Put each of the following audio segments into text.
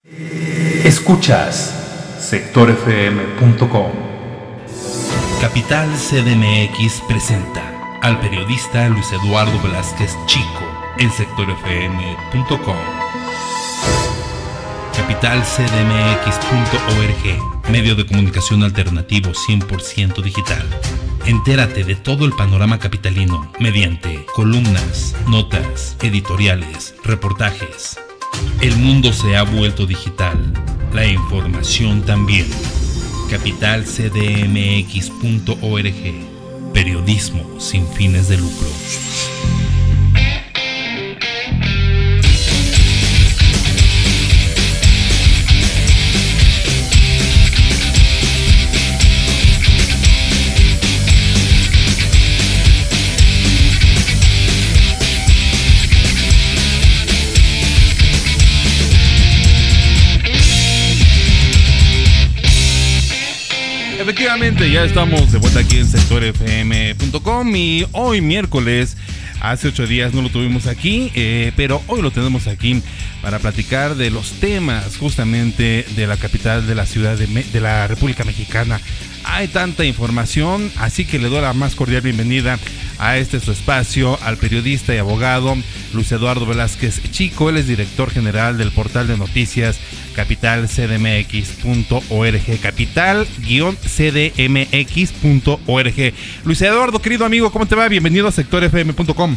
Escuchas sectorfm.com. Capital CDMX presenta al periodista Luis Eduardo Velázquez Chico en sectorfm.com. capitalcdmx.org, medio de comunicación alternativo 100% digital. Entérate de todo el panorama capitalino mediante columnas, notas, editoriales, reportajes. El mundo se ha vuelto digital, la información también. capitalcdmx.org, periodismo sin fines de lucro. Efectivamente, ya estamos de vuelta aquí en sectorfm.com y hoy miércoles, hace 8 días no lo tuvimos aquí, pero hoy lo tenemos aquí para platicar de los temas justamente de la capital de la ciudad de la República Mexicana. Hay tanta información, así que le doy la más cordial bienvenida a su espacio al periodista y abogado Luis Eduardo Velázquez Chico. Él es director general del portal de noticias capitalcdmx.org, capital-cdmx.org. Luis Eduardo, querido amigo, ¿cómo te va? Bienvenido a sectorfm.com.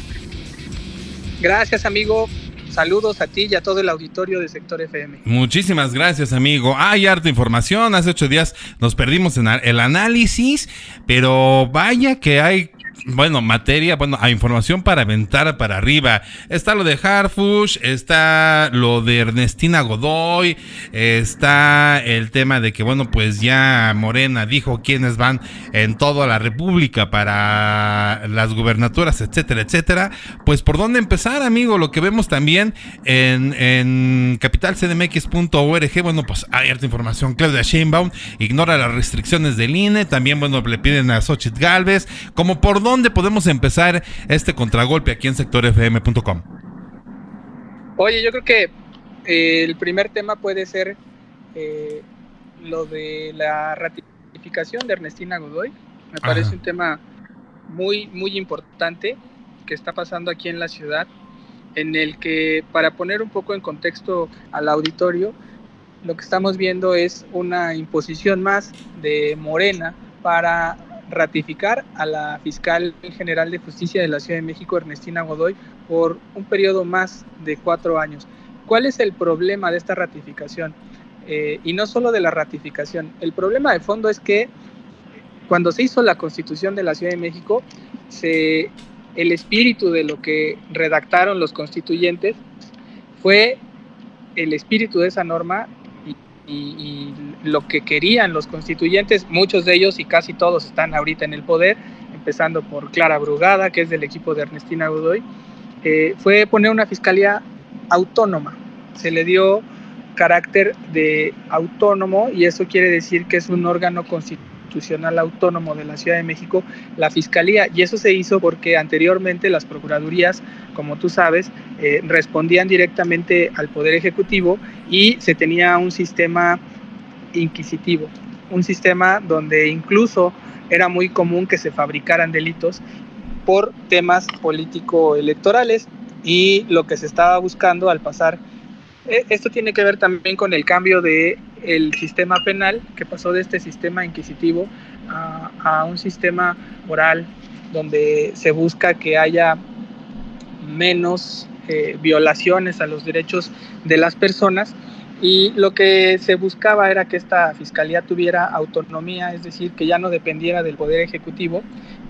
Gracias, amigo. Saludos a ti y a todo el auditorio de Sector FM. Muchísimas gracias, amigo. Hay harta información. Hace 8 días nos perdimos en el análisis, pero vaya que hay materia, hay información para aventar para arriba. Está lo de Harfuch, está lo de Ernestina Godoy, está el tema de que, pues ya Morena dijo quiénes van en toda la República para las gubernaturas, etcétera, etcétera. Pues, ¿por dónde empezar, amigo? Lo que vemos también en capitalcdmx.org, pues hay harta información. Claudia Sheinbaum ignora las restricciones del INE. También, le piden a Xóchitl Gálvez. Como por dónde podemos empezar este contragolpe aquí en sectorfm.com. Oye, yo creo que el primer tema puede ser lo de la ratificación de Ernestina Godoy. Me parece un tema muy, muy importante que está pasando aquí en la ciudad, en el que, para poner un poco en contexto al auditorio, lo que estamos viendo es una imposición más de Morena para ratificar a la fiscal general de justicia de la Ciudad de México, Ernestina Godoy, por un periodo más de 4 años. ¿Cuál es el problema de esta ratificación? Y no solo de la ratificación, el problema de fondo es que cuando se hizo la Constitución de la Ciudad de México, el espíritu de lo que redactaron los constituyentes fue el espíritu de esa norma y lo que querían los constituyentes. Muchos de ellos y casi todos están ahorita en el poder, empezando por Clara Brugada, que es del equipo de Ernestina Godoy, fue poner una fiscalía autónoma. Se le dio carácter de autónomo y eso quiere decir que es un órgano constitucional autónomo de la Ciudad de México, la fiscalía, y eso se hizo porque anteriormente las procuradurías, como tú sabes, respondían directamente al Poder Ejecutivo y se tenía un sistema inquisitivo, un sistema donde incluso era muy común que se fabricaran delitos por temas político-electorales, y lo que se estaba buscando al pasar, esto tiene que ver también con el cambio del sistema penal, que pasó de este sistema inquisitivo a un sistema oral, donde se busca que haya menos violaciones a los derechos de las personas, y lo que se buscaba era que esta fiscalía tuviera autonomía, es decir, que ya no dependiera del Poder Ejecutivo,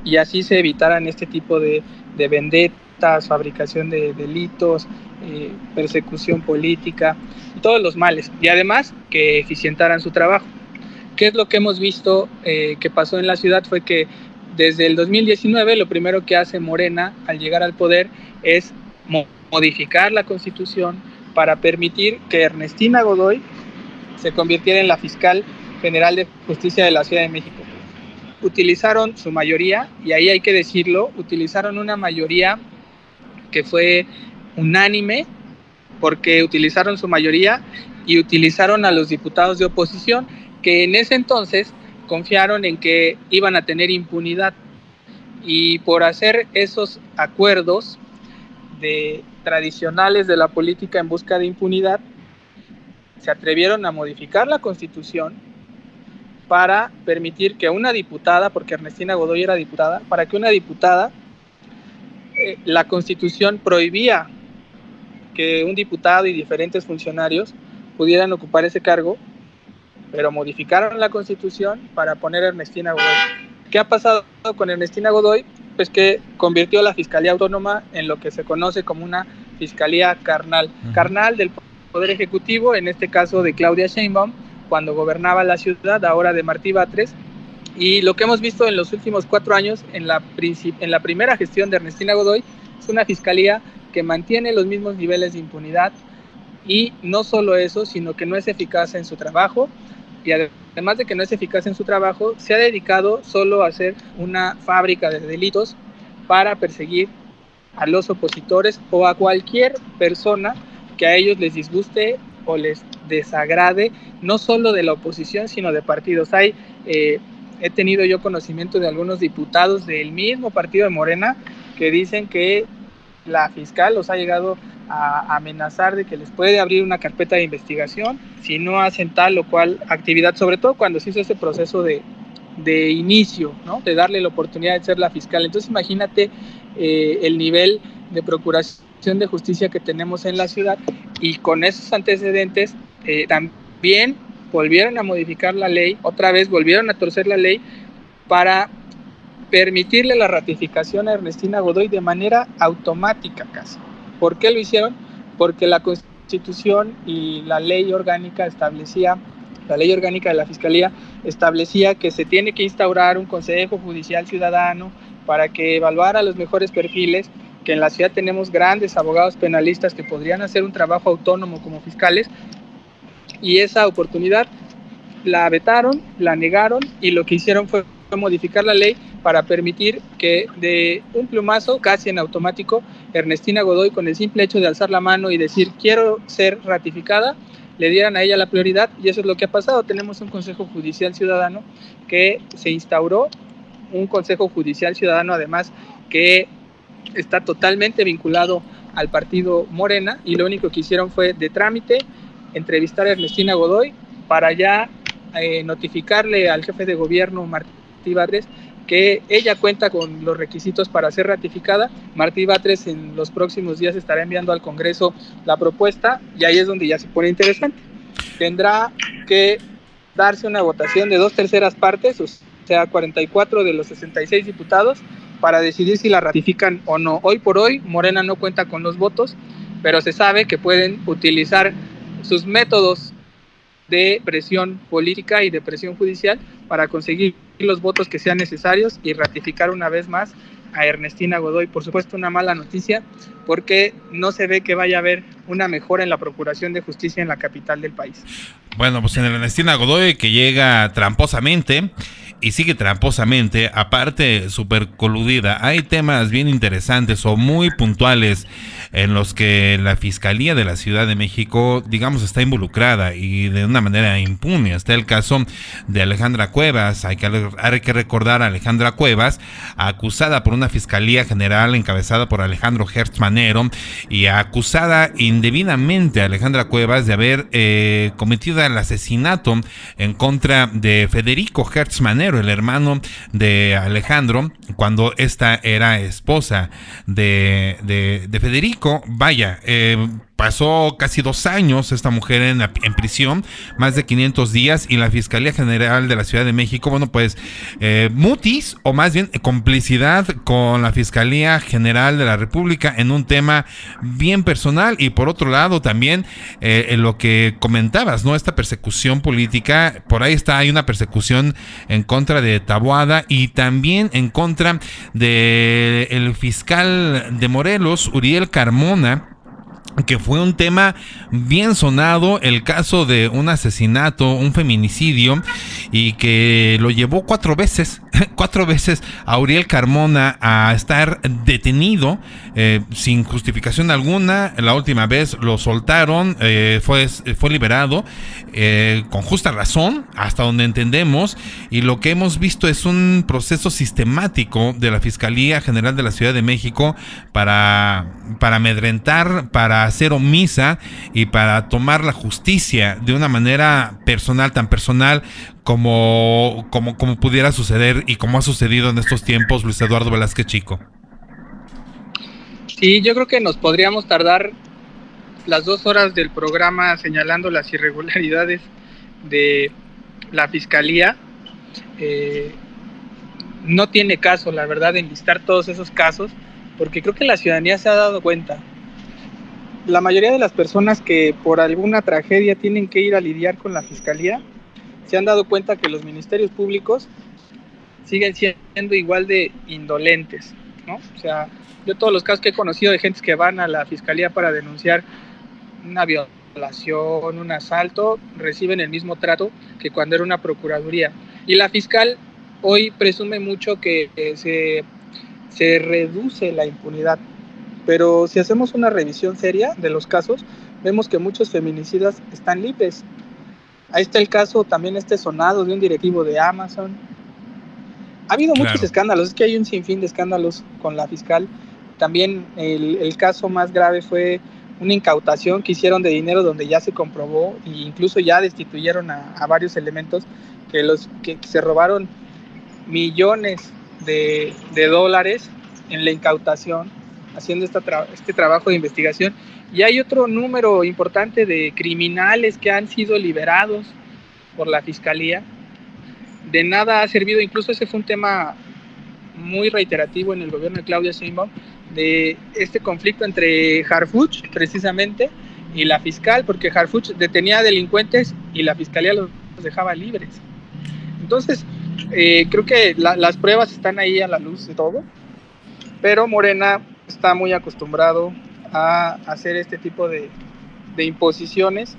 y así se evitaran este tipo de vendetas, fabricación de delitos, persecución política, todos los males, y además que eficientaran su trabajo. ¿Qué es lo que hemos visto que pasó en la ciudad? Fue que desde el 2019 lo primero que hace Morena al llegar al poder es modificar la Constitución para permitir que Ernestina Godoy se convirtiera en la fiscal general de justicia de la Ciudad de México. Utilizaron su mayoría, y ahí hay que decirlo, utilizaron una mayoría que fue unánime porque utilizaron su mayoría y utilizaron a los diputados de oposición, que en ese entonces confiaron en que iban a tener impunidad, y por hacer esos acuerdos tradicionales de la política en busca de impunidad, se atrevieron a modificar la Constitución para permitir que una diputada, porque Ernestina Godoy era diputada, para que una diputada, la Constitución prohibía que un diputado y diferentes funcionarios pudieran ocupar ese cargo, pero modificaron la Constitución para poner a Ernestina Godoy. ¿Qué ha pasado con Ernestina Godoy? Pues que convirtió la Fiscalía Autónoma en lo que se conoce como una fiscalía carnal, carnal del Poder Ejecutivo, en este caso de Claudia Sheinbaum, cuando gobernaba la ciudad, ahora de Martí Batres. Y lo que hemos visto en los últimos 4 años, en la primera gestión de Ernestina Godoy, es una fiscalía que mantiene los mismos niveles de impunidad, y no solo eso, sino que no es eficaz en su trabajo, y además de que no es eficaz en su trabajo, se ha dedicado solo a hacer una fábrica de delitos para perseguir a los opositores o a cualquier persona que a ellos les disguste o les desagrade, no solo de la oposición, sino de partidos. He tenido yo conocimiento de algunos diputados del mismo partido de Morena que dicen que la fiscal los ha llegado a amenazar de que les puede abrir una carpeta de investigación si no hacen tal o cual actividad, sobre todo cuando se hizo ese proceso de inicio, ¿no? De darle la oportunidad de ser la fiscal. Entonces imagínate el nivel de procuración de justicia que tenemos en la ciudad, y con esos antecedentes también volvieron a modificar la ley, otra vez volvieron a torcer la ley para permitirle la ratificación a Ernestina Godoy de manera automática casi. ¿Por qué lo hicieron? Porque la Constitución y la ley orgánica la ley orgánica de la Fiscalía establecía que se tiene que instaurar un Consejo Judicial Ciudadano para que evaluara los mejores perfiles, que en la ciudad tenemos grandes abogados penalistas que podrían hacer un trabajo autónomo como fiscales, y esa oportunidad la vetaron, la negaron, y lo que hicieron fue modificar la ley para permitir que de un plumazo, casi en automático, Ernestina Godoy, con el simple hecho de alzar la mano y decir quiero ser ratificada, le dieran a ella la prioridad. Y eso es lo que ha pasado. Tenemos un Consejo Judicial Ciudadano que se instauró, un Consejo Judicial Ciudadano además que está totalmente vinculado al partido Morena, y lo único que hicieron fue de trámite entrevistar a Ernestina Godoy para ya notificarle al jefe de gobierno Martí Batres que ella cuenta con los requisitos para ser ratificada. Martí Batres en los próximos días estará enviando al Congreso la propuesta, y ahí es donde ya se pone interesante. Tendrá que darse una votación de 2/3 partes, o sea 44 de los 66 diputados, para decidir si la ratifican o no. Hoy por hoy Morena no cuenta con los votos, pero se sabe que pueden utilizar sus métodos de presión política y de presión judicial para conseguir los votos que sean necesarios y ratificar una vez más a Ernestina Godoy. Por supuesto, una mala noticia, porque no se ve que vaya a haber una mejora en la procuración de justicia en la capital del país. Bueno, pues en Ernestina Godoy, que llega tramposamente y sigue tramposamente, aparte súper coludida. Hay temas bien interesantes o muy puntuales en los que la Fiscalía de la Ciudad de México, digamos, está involucrada y de una manera impune. Está el caso de Alejandra Cuevas. Hay que recordar a Alejandra Cuevas, acusada por una Fiscalía General encabezada por Alejandro Hertz Manero, y acusada indebidamente a Alejandra Cuevas de haber cometido el asesinato en contra de Federico Hertz Manero, el hermano de Alejandro, cuando esta era esposa de Federico. Vaya, pasó casi 2 años esta mujer en prisión, más de 500 días, y la Fiscalía General de la Ciudad de México, bueno, pues mutis, o más bien complicidad con la Fiscalía General de la República en un tema bien personal. Y por otro lado también en lo que comentabas, ¿no? Esta persecución política, por ahí hay una persecución en contra de Taboada y también en contra de el fiscal de Morelos, Uriel Carmona, que fue un tema bien sonado, el caso de un asesinato, un feminicidio, y que lo llevó 4 veces a Uriel Carmona a estar detenido sin justificación alguna. La última vez lo soltaron, fue liberado con justa razón, hasta donde entendemos, y lo que hemos visto es un proceso sistemático de la Fiscalía General de la Ciudad de México para amedrentar, para hacer omisa y para tomar la justicia de una manera personal, tan personal como pudiera suceder y como ha sucedido en estos tiempos, Luis Eduardo Velázquez Chico. Sí, yo creo que nos podríamos tardar las 2 horas del programa señalando las irregularidades de la Fiscalía. No tiene caso, la verdad, enlistar todos esos casos, porque creo que la ciudadanía se ha dado cuenta. La mayoría de las personas que por alguna tragedia tienen que ir a lidiar con la Fiscalía se han dado cuenta que los ministerios públicos siguen siendo igual de indolentes, ¿no? O sea, yo todos los casos que he conocido de gente que van a la Fiscalía para denunciar una violación, un asalto, reciben el mismo trato que cuando era una procuraduría. Y la fiscal hoy presume mucho que se reduce la impunidad. Pero si hacemos una revisión seria de los casos, vemos que muchos feminicidas están libres. Ahí está el caso también sonado de un directivo de Amazon. Ha habido muchos escándalos, es que hay un sinfín de escándalos con la fiscal. También el caso más grave fue una incautación que hicieron de dinero donde ya se comprobó e incluso ya destituyeron a varios elementos que se robaron millones de dólares en la incautación, haciendo este trabajo de investigación. Y hay otro número importante de criminales que han sido liberados por la Fiscalía. De nada ha servido, incluso ese fue un tema muy reiterativo en el gobierno de Claudia Sheinbaum, de este conflicto entre Harfuch, precisamente, y la fiscal, porque Harfuch detenía delincuentes y la Fiscalía los dejaba libres. Entonces, creo que las pruebas están ahí a la luz de todo, pero Morena está muy acostumbrado a hacer este tipo de imposiciones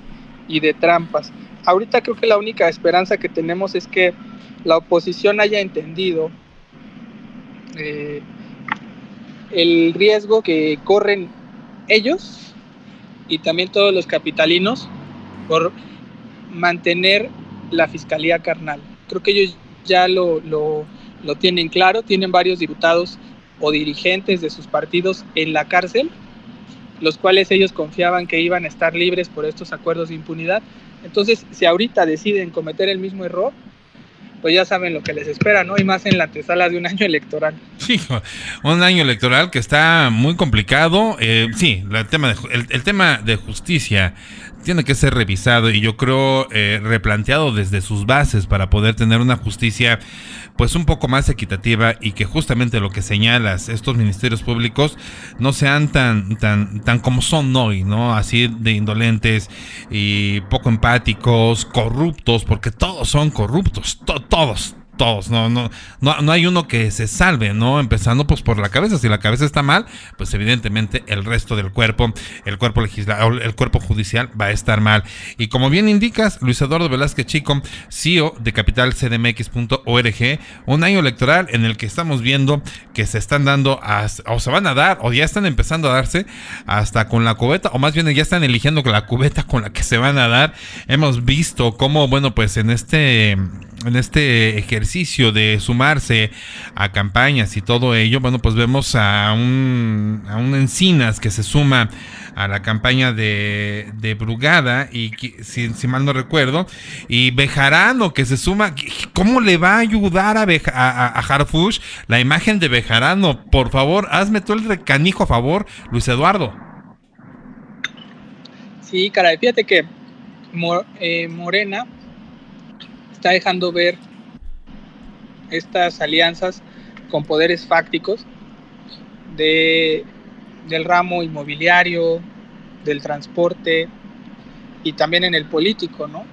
y de trampas. Ahorita creo que la única esperanza que tenemos es que la oposición haya entendido el riesgo que corren ellos y también todos los capitalinos por mantener la Fiscalía carnal. Creo que ellos ya lo tienen claro, tienen varios diputados o dirigentes de sus partidos en la cárcel, los cuales ellos confiaban que iban a estar libres por estos acuerdos de impunidad. Entonces, si ahorita deciden cometer el mismo error, pues ya saben lo que les espera, ¿no? Y más en la antesala de un año electoral. Sí, un año electoral que está muy complicado. Sí, el tema de justicia tiene que ser revisado y yo creo replanteado desde sus bases para poder tener una justicia pues un poco más equitativa y que justamente lo que señalas, estos ministerios públicos no sean tan como son hoy, ¿no? Así de indolentes y poco empáticos, corruptos, porque todos son corruptos, todos, no hay uno que se salve, ¿no? Empezando pues por la cabeza. Si la cabeza está mal, pues evidentemente el resto del cuerpo, el cuerpo legislativo, el cuerpo judicial va a estar mal. Y como bien indicas, Luis Eduardo Velázquez Chico, CEO de capitalcdmx.org, un año electoral en el que estamos viendo que se están dando, o se van a dar, o ya están empezando a darse, hasta con la cubeta, o más bien ya están eligiendo la cubeta con la que se van a dar. Hemos visto cómo, bueno, pues en este ejercicio de sumarse a campañas y todo ello, bueno, pues vemos a un Encinas que se suma a la campaña de Brugada y si mal no recuerdo, y Bejarano que se suma. ¿Cómo le va a ayudar a Harfuch la imagen de Bejarano? Por favor, hazme tú el recanijo a favor, Luis Eduardo. Sí, caray, fíjate que Morena está dejando ver estas alianzas con poderes fácticos del ramo inmobiliario, del transporte y también en el político, ¿no?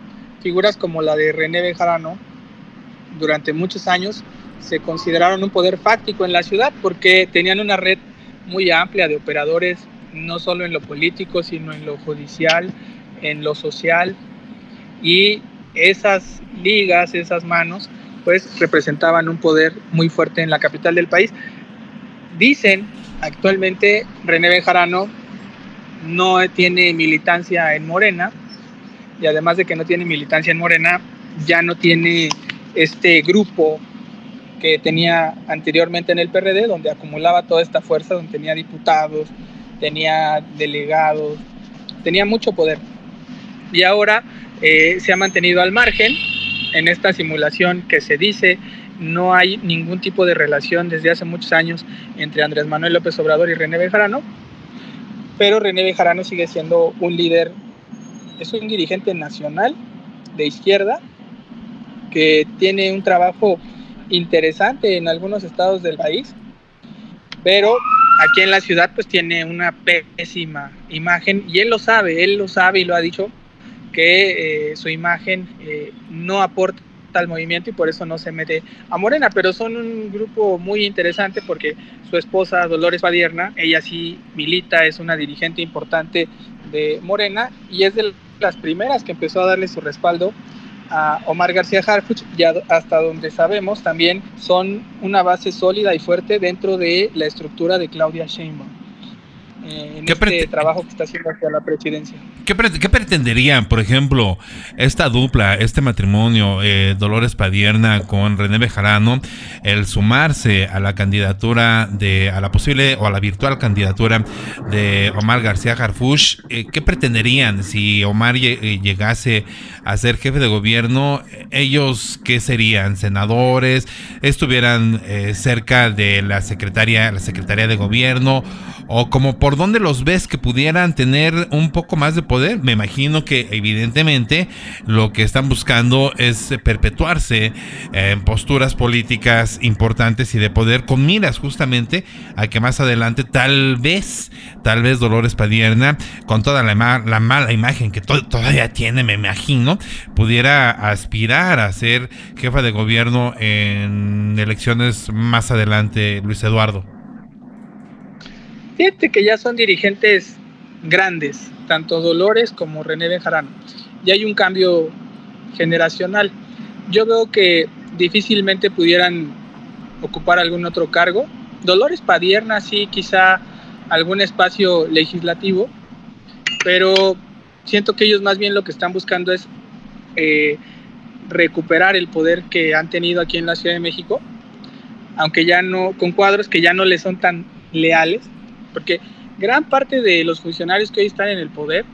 Figuras como la de René Bejarano durante muchos años se consideraron un poder fáctico en la ciudad porque tenían una red muy amplia de operadores no solo en lo político, sino en lo judicial, en lo social, y esas ligas, esas manos, pues representaban un poder muy fuerte en la capital del país. Dicen actualmente René Bejarano no tiene militancia en Morena, y además de que no tiene militancia en Morena, ya no tiene este grupo que tenía anteriormente en el PRD, donde acumulaba toda esta fuerza, donde tenía diputados, tenía delegados, tenía mucho poder. Y ahora se ha mantenido al margen en esta simulación que se dice. No hay ningún tipo de relación desde hace muchos años entre Andrés Manuel López Obrador y René Bejarano, pero René Bejarano sigue siendo un líder, es un dirigente nacional de izquierda que tiene un trabajo interesante en algunos estados del país, pero aquí en la ciudad pues tiene una pésima imagen, y él lo sabe y lo ha dicho, que su imagen no aporta al movimiento, y por eso no se mete a Morena. Pero son un grupo muy interesante porque su esposa Dolores Padierna, ella sí milita, es una dirigente importante de Morena, y es de las primeras que empezó a darle su respaldo a Omar García Harfuch, y hasta donde sabemos también son una base sólida y fuerte dentro de la estructura de Claudia Sheinbaum en este trabajo que está haciendo hacia la presidencia. ¿Qué pretenderían, por ejemplo, esta dupla, este matrimonio, Dolores Padierna con René Bejarano, el sumarse a la candidatura a la posible o a la virtual candidatura de Omar García Harfuch? ¿Qué pretenderían si Omar llegase a ser jefe de gobierno? ¿Ellos qué serían? ¿Senadores? ¿Estuvieran cerca de la Secretaría de Gobierno? ¿O como por dónde los ves que pudieran tener un poco más de poder? Me imagino que evidentemente lo que están buscando es perpetuarse en posturas políticas importantes y de poder, con miras justamente a que más adelante tal vez Dolores Padierna, con toda la mala imagen que todavía tiene, me imagino, pudiera aspirar a ser jefa de gobierno en elecciones más adelante. Luis Eduardo. Fíjate que ya son dirigentes grandes, tanto Dolores como René Bejarano. Ya hay un cambio generacional. Yo veo que difícilmente pudieran ocupar algún otro cargo. Dolores Padierna sí, quizá algún espacio legislativo, pero siento que ellos más bien lo que están buscando es recuperar el poder que han tenido aquí en la Ciudad de México, aunque ya no, con cuadros que ya no les son tan leales, porque gran parte de los funcionarios que hoy están en el poder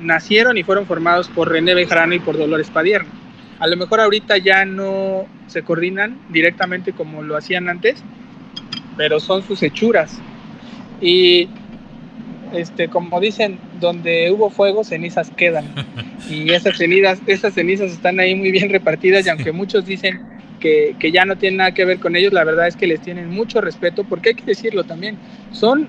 nacieron y fueron formados por René Bejarano y por Dolores Padierna. A lo mejor ahorita ya no se coordinan directamente como lo hacían antes, pero son sus hechuras. Y como dicen, donde hubo fuego, cenizas quedan. Y esas cenizas están ahí muy bien repartidas, y aunque muchos dicen que ya no tienen nada que ver con ellos, la verdad es que les tienen mucho respeto, porque hay que decirlo también, son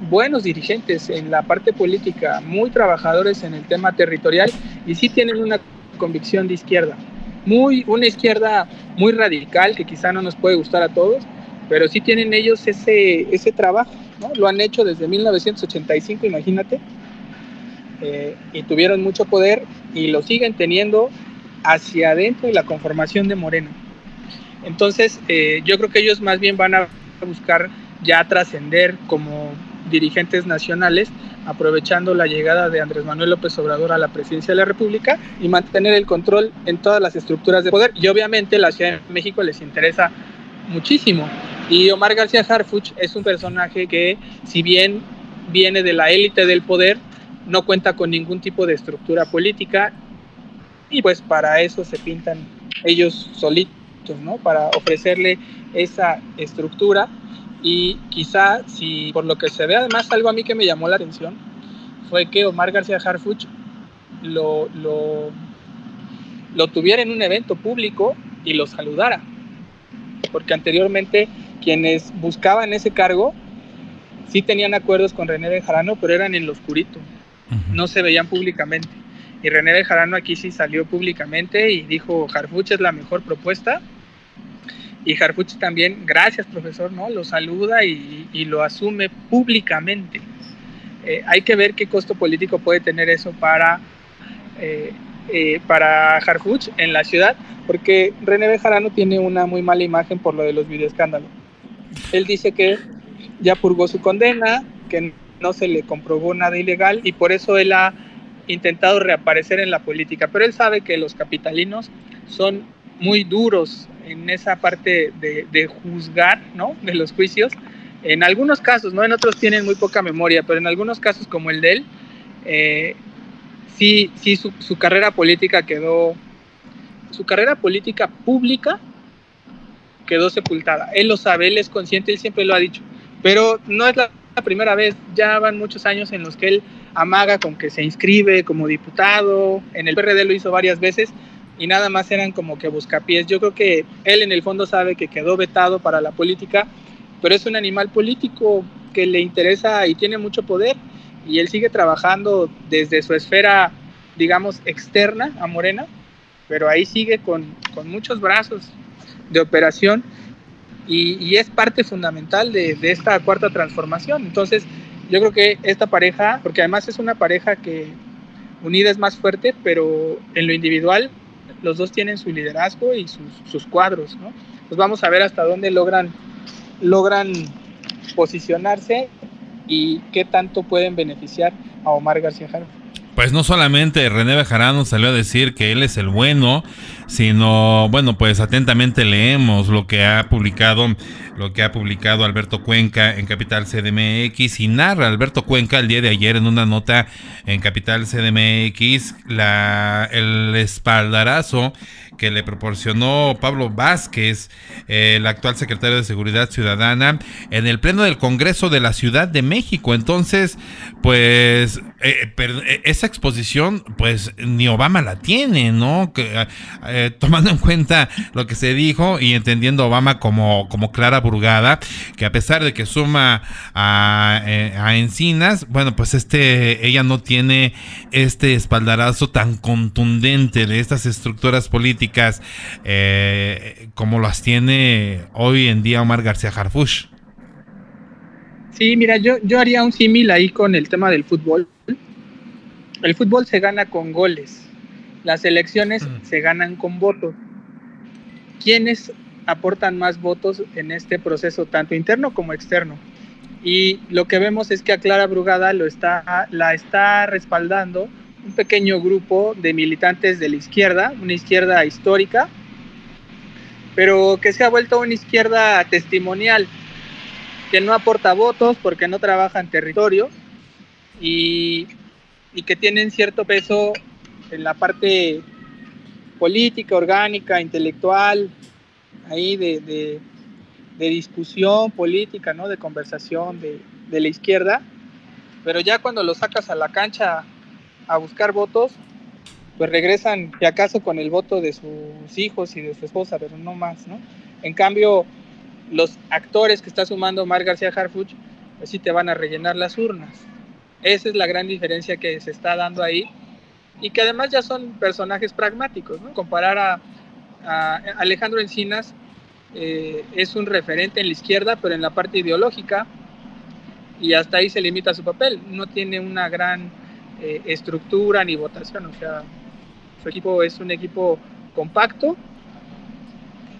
buenos dirigentes en la parte política, muy trabajadores en el tema territorial, y sí tienen una convicción de izquierda, una izquierda muy radical, que quizá no nos puede gustar a todos, pero sí tienen ellos ese trabajo, ¿no? Lo han hecho desde 1985, imagínate, y tuvieron mucho poder, y lo siguen teniendo hacia adentro de la conformación de Morena. Entonces, yo creo que ellos más bien van a buscar ya trascender como dirigentes nacionales, aprovechando la llegada de Andrés Manuel López Obrador a la presidencia de la República, y mantener el control en todas las estructuras de poder. Y obviamente la Ciudad de México les interesa muchísimo. Y Omar García Harfuch es un personaje que, si bien viene de la élite del poder, no cuenta con ningún tipo de estructura política, y pues para eso se pintan ellos solitos, ¿no? Para ofrecerle esa estructura. Y quizá, si por lo que se ve, además algo a mí que me llamó la atención fue que Omar García Harfuch lo tuviera en un evento público y lo saludara, porque anteriormente quienes buscaban ese cargo sí tenían acuerdos con René Bejarano, pero eran en lo oscurito, no se veían públicamente. Y René Bejarano aquí sí salió públicamente y dijo: Harfuch es la mejor propuesta, y Harfuch también, gracias profesor, ¿no? Lo saluda y lo asume públicamente. Hay que ver qué costo político puede tener eso para Harfuch en la ciudad, porque René Bejarano tiene una muy mala imagen por lo de los videoescándalos. Él dice que ya purgó su condena, que no se le comprobó nada ilegal y por eso él ha intentado reaparecer en la política, pero él sabe que los capitalinos son muy duros en esa parte de juzgar, ¿no? De los juicios, en algunos casos, ¿no? En otros tienen muy poca memoria, pero en algunos casos como el de él, sí, su carrera política pública quedó sepultada. Él lo sabe, él es consciente, él siempre lo ha dicho, pero no es la primera vez, ya van muchos años en los que él amaga con que se inscribe como diputado, en el PRD lo hizo varias veces y nada más eran como que buscapiés. Yo creo que él en el fondo sabe que quedó vetado para la política, pero es un animal político que le interesa y tiene mucho poder y él sigue trabajando desde su esfera, digamos, externa a Morena, pero ahí sigue con muchos brazos de operación y es parte fundamental de esta cuarta transformación. Entonces yo creo que esta pareja, porque además es una pareja que unida es más fuerte, pero en lo individual los dos tienen su liderazgo y sus cuadros, ¿no? Pues vamos a ver hasta dónde logran posicionarse y qué tanto pueden beneficiar a Omar García Harfuch. Pues no solamente René Bejarano salió a decir que él es el bueno, sino, bueno, pues atentamente leemos lo que ha publicado Alberto Cuenca en Capital CDMX y narra Alberto Cuenca el día de ayer en una nota en Capital CDMX el espaldarazo que le proporcionó Pablo Vázquez, el actual secretario de Seguridad Ciudadana, en el pleno del Congreso de la Ciudad de México. Entonces, pues esa exposición, pues ni Obama la tiene, ¿no? Tomando en cuenta lo que se dijo y entendiendo a Obama como Clara Brugada, que a pesar de que suma a Encinas, bueno, pues ella no tiene este espaldarazo tan contundente de estas estructuras políticas como las tiene hoy en día Omar García Harfuch. Sí, mira, yo haría un símil ahí con el tema del fútbol. El fútbol se gana con goles, las elecciones se ganan con votos. ¿Quiénes aportan más votos en este proceso, tanto interno como externo? Y lo que vemos es que a Clara Brugada la está respaldando un pequeño grupo de militantes de la izquierda, una izquierda histórica, pero que se ha vuelto una izquierda testimonial, que no aporta votos porque no trabaja en territorio y que tienen cierto peso en la parte política, orgánica, intelectual, ahí de discusión política, ¿no? De conversación de la izquierda, pero ya cuando lo sacas a la cancha a buscar votos, pues regresan, si acaso, con el voto de sus hijos y de su esposa, pero no más, ¿no? En cambio, los actores que está sumando Omar García Harfuch, pues sí te van a rellenar las urnas. Esa es la gran diferencia que se está dando ahí y que además ya son personajes pragmáticos, ¿no? Comparar a Alejandro Encinas, es un referente en la izquierda, pero en la parte ideológica, y hasta ahí se limita su papel. No tiene una gran estructura ni votación, o sea, su equipo es un equipo compacto,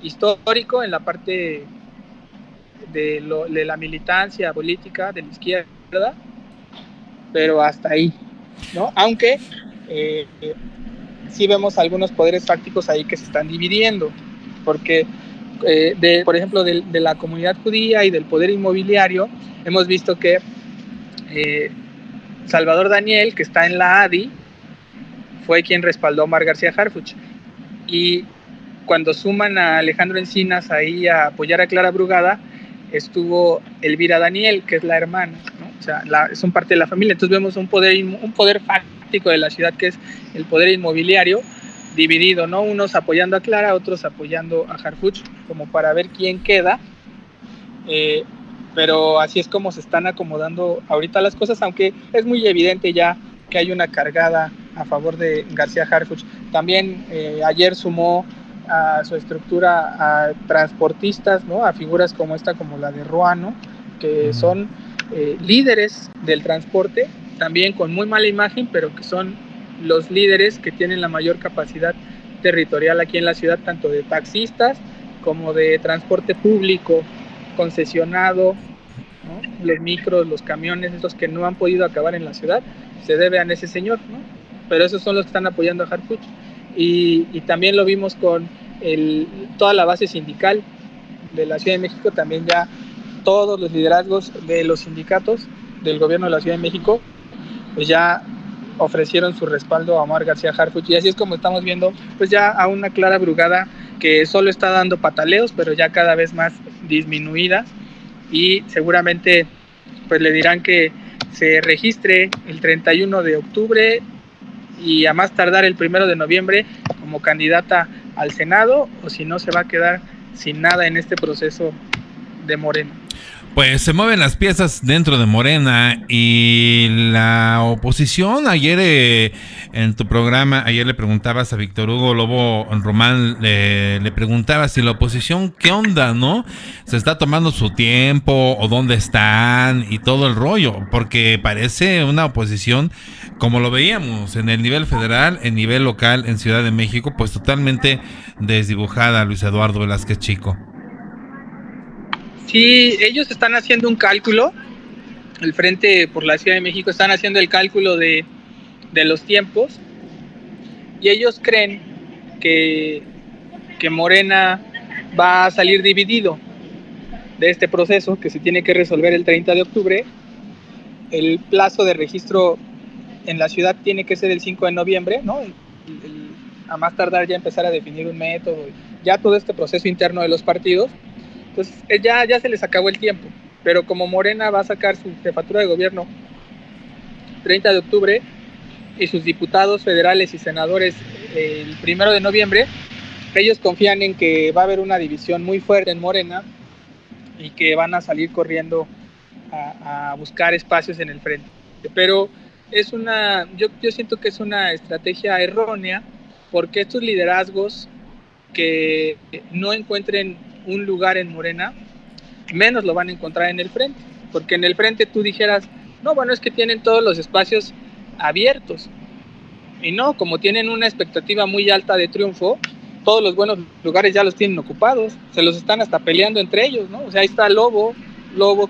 histórico en la parte de la militancia política de la izquierda, pero hasta ahí, ¿no? Aunque sí vemos algunos poderes fácticos ahí que se están dividiendo, porque por ejemplo, de la comunidad judía y del poder inmobiliario, hemos visto que Salvador Daniel, que está en la ADI, fue quien respaldó a Omar García Harfuch. Y cuando suman a Alejandro Encinas ahí a apoyar a Clara Brugada, estuvo Elvira Daniel, que es la hermana, ¿no? O sea, son parte de la familia. Entonces vemos un poder fáctico de la ciudad, que es el poder inmobiliario, dividido, ¿no? Unos apoyando a Clara, otros apoyando a Harfuch, como para ver quién queda. Pero así es como se están acomodando ahorita las cosas, aunque es muy evidente ya que hay una cargada a favor de García Harfuch. También ayer sumó a su estructura a transportistas, ¿no? A figuras como esta, como la de Ruano, que son líderes del transporte, también con muy mala imagen, pero que son los líderes que tienen la mayor capacidad territorial aquí en la ciudad, tanto de taxistas como de transporte público concesionado, ¿no? Los micros, los camiones, esos que no han podido acabar en la ciudad, se debe a ese señor, ¿no? Pero esos son los que están apoyando a Harfuch. Y también lo vimos con toda la base sindical de la Ciudad de México, también ya todos los liderazgos de los sindicatos del gobierno de la Ciudad de México, pues ya ofrecieron su respaldo a Omar García Harfuch, y así es como estamos viendo pues ya a una Clara Brugada que solo está dando pataleos, pero ya cada vez más disminuida, y seguramente pues le dirán que se registre el 31 de octubre y a más tardar el 1 de noviembre como candidata al Senado, o si no se va a quedar sin nada en este proceso de Morena. Pues se mueven las piezas dentro de Morena y la oposición. Ayer en tu programa, ayer le preguntabas a Víctor Hugo Lobo Román, le preguntabas si la oposición, ¿qué onda, no? ¿Se está tomando su tiempo o dónde están y todo el rollo? Porque parece una oposición, como lo veíamos en el nivel federal, en nivel local, en Ciudad de México, pues totalmente desdibujada, Luis Eduardo Velázquez Chico. Sí, ellos están haciendo un cálculo, el Frente por la Ciudad de México están haciendo el cálculo de los tiempos, y ellos creen que Morena va a salir dividido de este proceso que se tiene que resolver el 30 de octubre. El plazo de registro en la ciudad tiene que ser el 5 de noviembre, ¿no? A más tardar ya empezar a definir un método, ya todo este proceso interno de los partidos. Entonces ya se les acabó el tiempo, pero como Morena va a sacar su jefatura de gobierno 30 de octubre y sus diputados federales y senadores el 1 de noviembre, ellos confían en que va a haber una división muy fuerte en Morena y que van a salir corriendo a buscar espacios en el frente. Pero yo siento que es una estrategia errónea, porque estos liderazgos que no encuentren un lugar en Morena, menos lo van a encontrar en el frente, porque en el frente tú dijeras, no, bueno, es que tienen todos los espacios abiertos, y no, como tienen una expectativa muy alta de triunfo, todos los buenos lugares ya los tienen ocupados, se los están hasta peleando entre ellos, ¿no? O sea, ahí está Lobo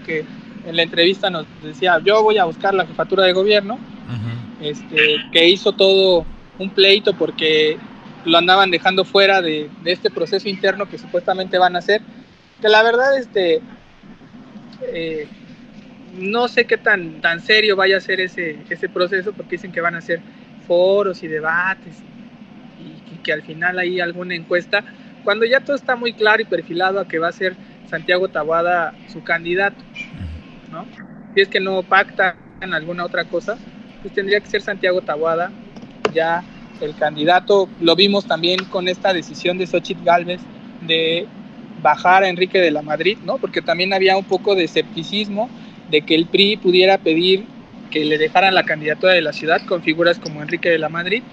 que en la entrevista nos decía, yo voy a buscar la jefatura de gobierno, que hizo todo un pleito porque lo andaban dejando fuera de este proceso interno que supuestamente van a hacer, que la verdad no sé qué tan serio vaya a ser ese proceso, porque dicen que van a hacer foros y debates y que al final hay alguna encuesta, cuando ya todo está muy claro y perfilado a que va a ser Santiago Taboada su candidato, ¿no? Si es que no pactan alguna otra cosa, pues tendría que ser Santiago Taboada ya el candidato. Lo vimos también con esta decisión de Xóchitl Gálvez de bajar a Enrique de la Madrid, ¿no? Porque también había un poco de escepticismo de que el PRI pudiera pedir que le dejaran la candidatura de la ciudad con figuras como Enrique de la Madrid,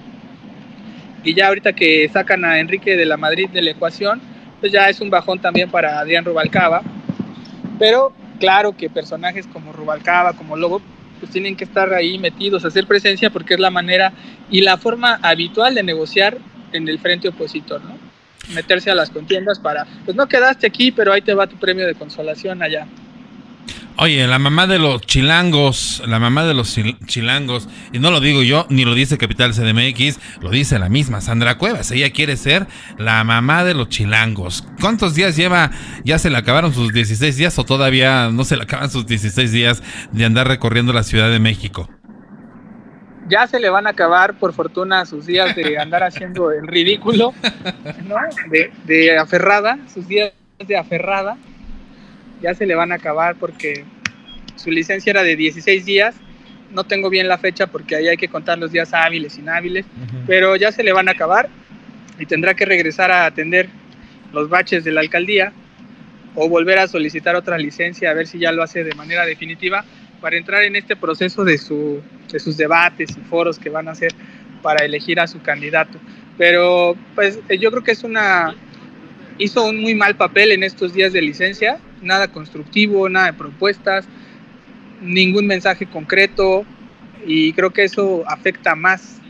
y ya ahorita que sacan a Enrique de la Madrid de la ecuación, pues ya es un bajón también para Adrián Rubalcaba. Pero claro que personajes como Rubalcaba, como Lobo, pues tienen que estar ahí metidos, hacer presencia, porque es la manera y la forma habitual de negociar en el frente opositor, ¿no? Meterse a las contiendas para, pues no quedaste aquí, pero ahí te va tu premio de consolación allá. Oye, la mamá de los chilangos, y no lo digo yo, ni lo dice Capital CDMX, lo dice la misma Sandra Cuevas. Ella quiere ser la mamá de los chilangos. ¿Cuántos días lleva? ¿Ya se le acabaron sus 16 días o todavía no se le acaban sus 16 días de andar recorriendo la Ciudad de México? Ya se le van a acabar, por fortuna, sus días de andar haciendo el ridículo, ¿no? De aferrada, sus días de aferrada. Ya se le van a acabar porque su licencia era de 16 días. No tengo bien la fecha porque ahí hay que contar los días hábiles, inhábiles, pero ya se le van a acabar y tendrá que regresar a atender los baches de la alcaldía o volver a solicitar otra licencia, a ver si ya lo hace de manera definitiva, para entrar en este proceso de sus debates y foros que van a hacer para elegir a su candidato. Pero pues yo creo que hizo un muy mal papel en estos días de licencia, nada constructivo, nada de propuestas, ningún mensaje concreto, y creo que eso afecta más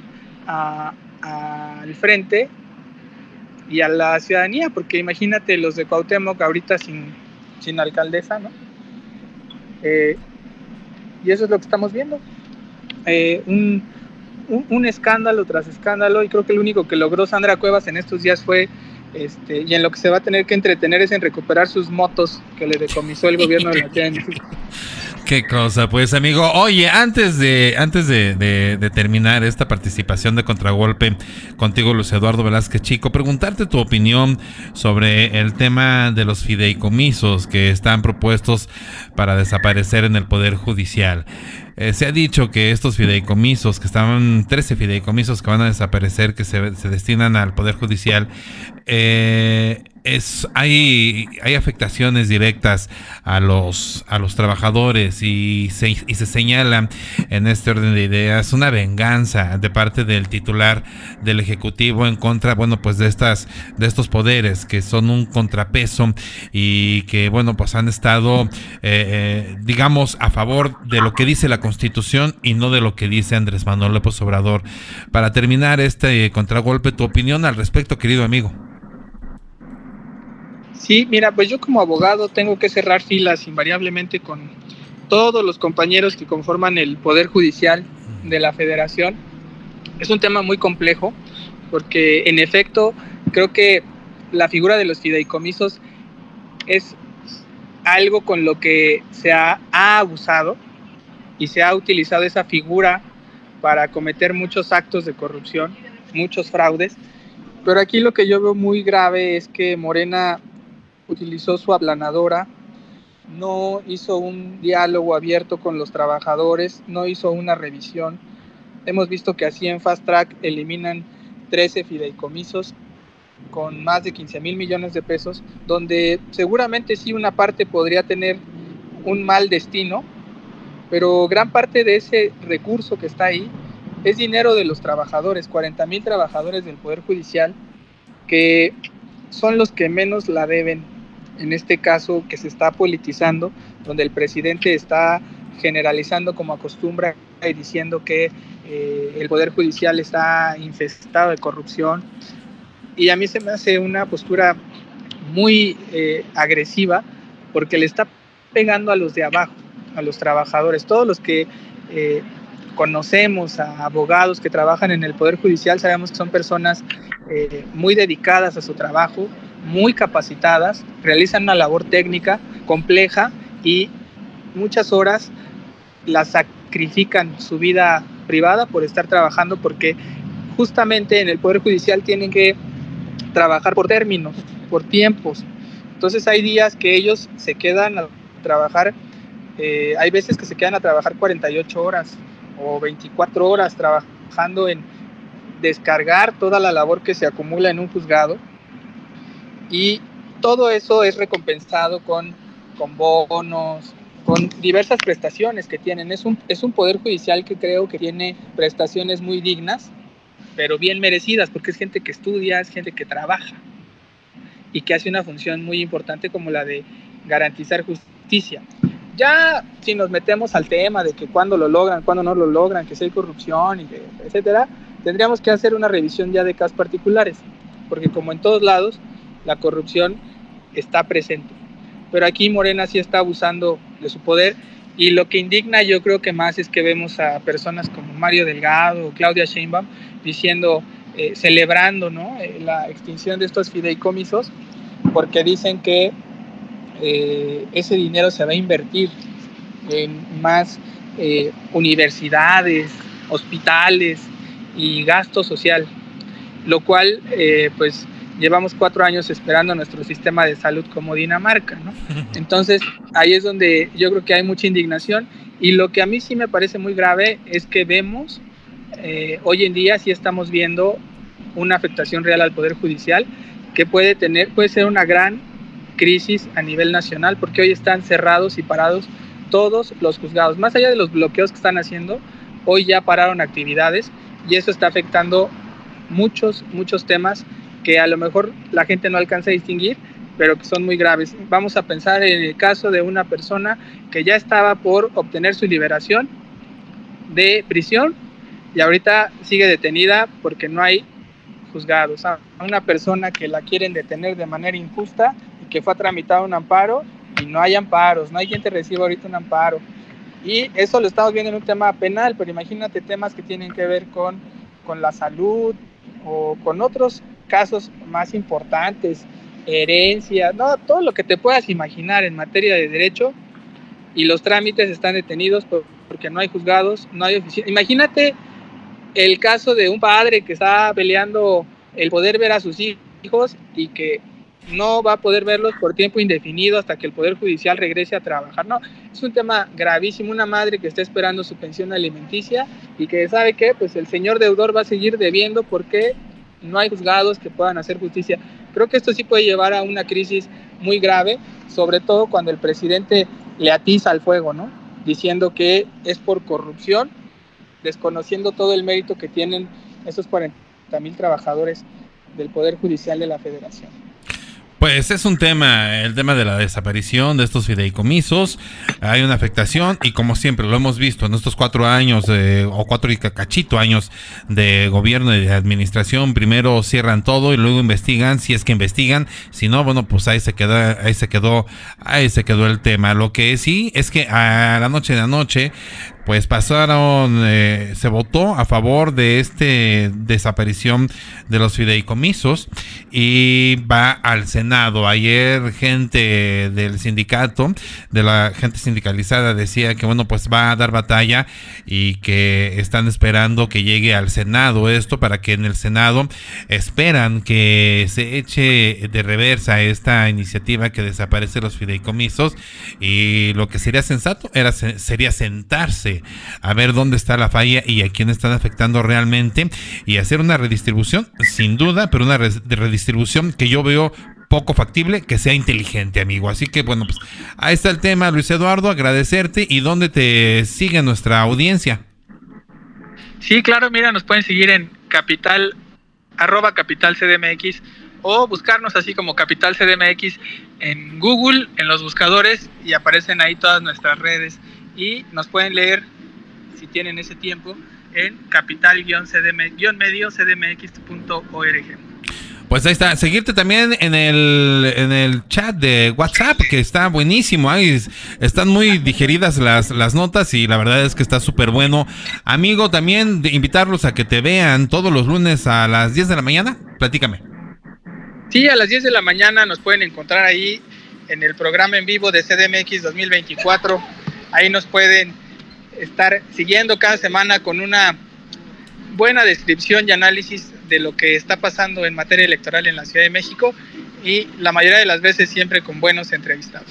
al frente y a la ciudadanía, porque imagínate los de Cuauhtémoc ahorita sin alcaldesa, ¿no? Y eso es lo que estamos viendo, un escándalo tras escándalo, y creo que lo único que logró Sandra Cuevas en estos días fue, y en lo que se va a tener que entretener es en recuperar sus motos que le decomisó el gobierno de la Ciudad de México. Qué cosa, pues, amigo. Oye, antes de terminar esta participación de Contragolpe contigo, Luis Eduardo Velázquez Chico, preguntarte tu opinión sobre el tema de los fideicomisos que están propuestos para desaparecer en el Poder Judicial. Se ha dicho que estos fideicomisos, que estaban 13 fideicomisos que van a desaparecer, que se destinan al Poder Judicial, hay afectaciones directas a los trabajadores, y se señala en este orden de ideas una venganza de parte del titular del Ejecutivo en contra, bueno, pues de estos poderes que son un contrapeso y que, bueno, pues han estado digamos a favor de lo que dice la Constitución y no de lo que dice Andrés Manuel López Obrador. Para terminar este contragolpe, tu opinión al respecto, querido amigo. Sí, mira, pues yo como abogado tengo que cerrar filas invariablemente con todos los compañeros que conforman el Poder Judicial de la Federación. Es un tema muy complejo porque, en efecto, creo que la figura de los fideicomisos es algo con lo que se ha abusado y se ha utilizado esa figura para cometer muchos actos de corrupción, muchos fraudes. Pero aquí lo que yo veo muy grave es que Morena utilizó su aplanadora, no hizo un diálogo abierto con los trabajadores, no hizo una revisión. Hemos visto que así en Fast Track eliminan 13 fideicomisos con más de 15,000 millones de pesos, donde seguramente sí una parte podría tener un mal destino, pero gran parte de ese recurso que está ahí es dinero de los trabajadores, 40,000 trabajadores del Poder Judicial, que son los que menos la deben en este caso que se está politizando, donde el presidente está generalizando como acostumbra y diciendo que el Poder Judicial está infestado de corrupción. Y a mí se me hace una postura muy agresiva, porque le está pegando a los de abajo, a los trabajadores. Todos los que conocemos a abogados que trabajan en el Poder Judicial sabemos que son personas muy dedicadas a su trabajo, muy capacitadas, realizan una labor técnica compleja y muchas horas las sacrifican su vida privada por estar trabajando, porque justamente en el Poder Judicial tienen que trabajar por términos, por tiempos. Entonces hay días que ellos se quedan a trabajar, hay veces que se quedan a trabajar 48 horas o 24 horas trabajando en descargar toda la labor que se acumula en un juzgado, y todo eso es recompensado con bonos, con diversas prestaciones que tienen. Es un Poder Judicial que creo que tiene prestaciones muy dignas, pero bien merecidas, porque es gente que estudia, es gente que trabaja y que hace una función muy importante como la de garantizar justicia. Ya si nos metemos al tema de que cuándo lo logran, cuándo no lo logran, que si hay corrupción, y etcétera, tendríamos que hacer una revisión ya de casos particulares, porque como en todos lados, la corrupción está presente. Pero aquí Morena sí está abusando de su poder, y lo que indigna yo creo que más es que vemos a personas como Mario Delgado o Claudia Sheinbaum diciendo, celebrando, ¿no?, la extinción de estos fideicomisos, porque dicen que ese dinero se va a invertir en más universidades, hospitales y gasto social, lo cual pues llevamos 4 años esperando nuestro sistema de salud como Dinamarca, ¿no? Entonces ahí es donde yo creo que hay mucha indignación, y lo que a mí sí me parece muy grave es que vemos hoy en día sí estamos viendo una afectación real al Poder Judicial, que puede ser una gran crisis a nivel nacional, porque hoy están cerrados y parados todos los juzgados. Más allá de los bloqueos que están haciendo, hoy ya pararon actividades, y eso está afectando muchos temas que a lo mejor la gente no alcanza a distinguir, pero que son muy graves. Vamos a pensar en el caso de una persona que ya estaba por obtener su liberación de prisión y ahorita sigue detenida porque no hay juzgados. A una persona que la quieren detener de manera injusta y que fue a tramitar un amparo y no hay amparos, no hay quien te reciba ahorita un amparo. Y eso lo estamos viendo en un tema penal, pero imagínate temas que tienen que ver con la salud o con otros casos más importantes, herencia, no, todo lo que te puedas imaginar en materia de derecho, y los trámites están detenidos porque no hay juzgados, no hay oficina. Imagínate el caso de un padre que está peleando el poder ver a sus hijos y que no va a poder verlos por tiempo indefinido hasta que el Poder Judicial regrese a trabajar. No, es un tema gravísimo. Una madre que está esperando su pensión alimenticia y que sabe que pues el señor deudor va a seguir debiendo porque no hay juzgados que puedan hacer justicia. Creo que esto sí puede llevar a una crisis muy grave, sobre todo cuando el presidente le atiza al fuego, ¿no? Diciendo que es por corrupción, desconociendo todo el mérito que tienen esos 40,000 trabajadores del Poder Judicial de la Federación. Pues es un tema, el tema de la desaparición de estos fideicomisos. Hay una afectación y como siempre lo hemos visto en estos 4 años o 4 y cachito años de gobierno y de administración, primero cierran todo y luego investigan, si es que investigan, si no, bueno, pues ahí se quedó el tema. Lo que sí es que a la noche de anoche pues se votó a favor de desaparición de los fideicomisos y va al Senado. Ayer gente del sindicato, de la gente sindicalizada, decía que bueno, pues va a dar batalla y que están esperando que llegue al Senado esto, para que en el Senado esperan que se eche de reversa esta iniciativa que desaparece los fideicomisos, y lo que sería sensato sería sentarse a ver dónde está la falla y a quién están afectando realmente y hacer una redistribución, sin duda, pero una redistribución que yo veo poco factible, que sea inteligente, amigo. Así que bueno, pues ahí está el tema, Luis Eduardo, agradecerte. ¿Y dónde te sigue nuestra audiencia? Sí, claro, mira, nos pueden seguir en @capitalcdmx o buscarnos así como Capital CDMX en Google, en los buscadores, y aparecen ahí todas nuestras redes. Y nos pueden leer, si tienen ese tiempo, en capital-medio-cdmx.org. Pues ahí está, seguirte también en el chat de WhatsApp, que está buenísimo, ahí están muy digeridas las notas y la verdad es que está súper bueno. Amigo, también de invitarlos a que te vean todos los lunes a las 10 de la mañana, platícame. Sí, a las 10 de la mañana nos pueden encontrar ahí en el programa en vivo de CDMX 2024, ahí nos pueden estar siguiendo cada semana con una buena descripción y análisis de lo que está pasando en materia electoral en la Ciudad de México, y la mayoría de las veces siempre con buenos entrevistados.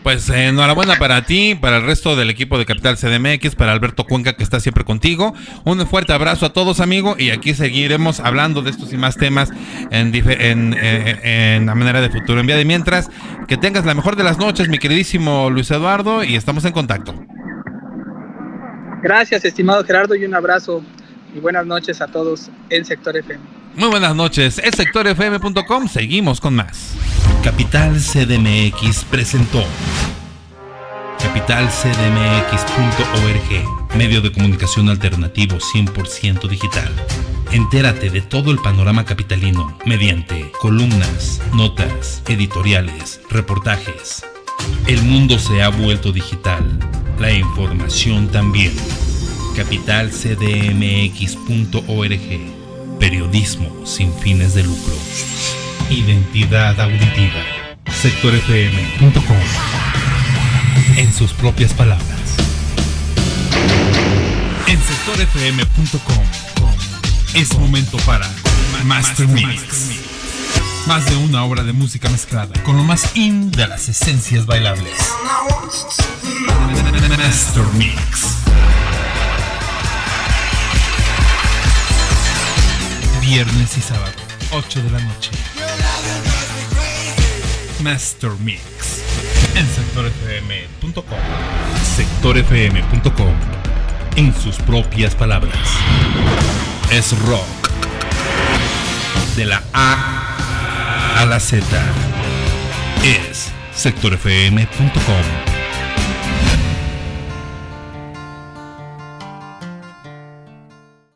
Pues enhorabuena para ti, para el resto del equipo de Capital CDMX, para Alberto Cuenca, que está siempre contigo. Un fuerte abrazo a todos, amigo, y aquí seguiremos hablando de estos y más temas en la manera de futuro. En vía de mientras, que tengas la mejor de las noches, mi queridísimo Luis Eduardo, y estamos en contacto. Gracias, estimado Gerardo, y un abrazo y buenas noches a todos en Sector FM. Muy buenas noches, es sectorfm.com, seguimos con más. Capital CDMX presentó capitalcdmx.org, medio de comunicación alternativo 100% digital. Entérate de todo el panorama capitalino mediante columnas, notas, editoriales, reportajes. El mundo se ha vuelto digital, la información también. capitalcdmx.org, periodismo sin fines de lucro. Identidad auditiva. sectorfm.com, en sus propias palabras. En sectorfm.com es momento para Master Mix. Más de una hora de música mezclada con lo más in de las esencias bailables. Master Mix. Viernes y sábado, 8 de la noche. Master Mix en sectorfm.com. sectorfm.com, en sus propias palabras. Es rock. de la A a la Z. Es sectorfm.com.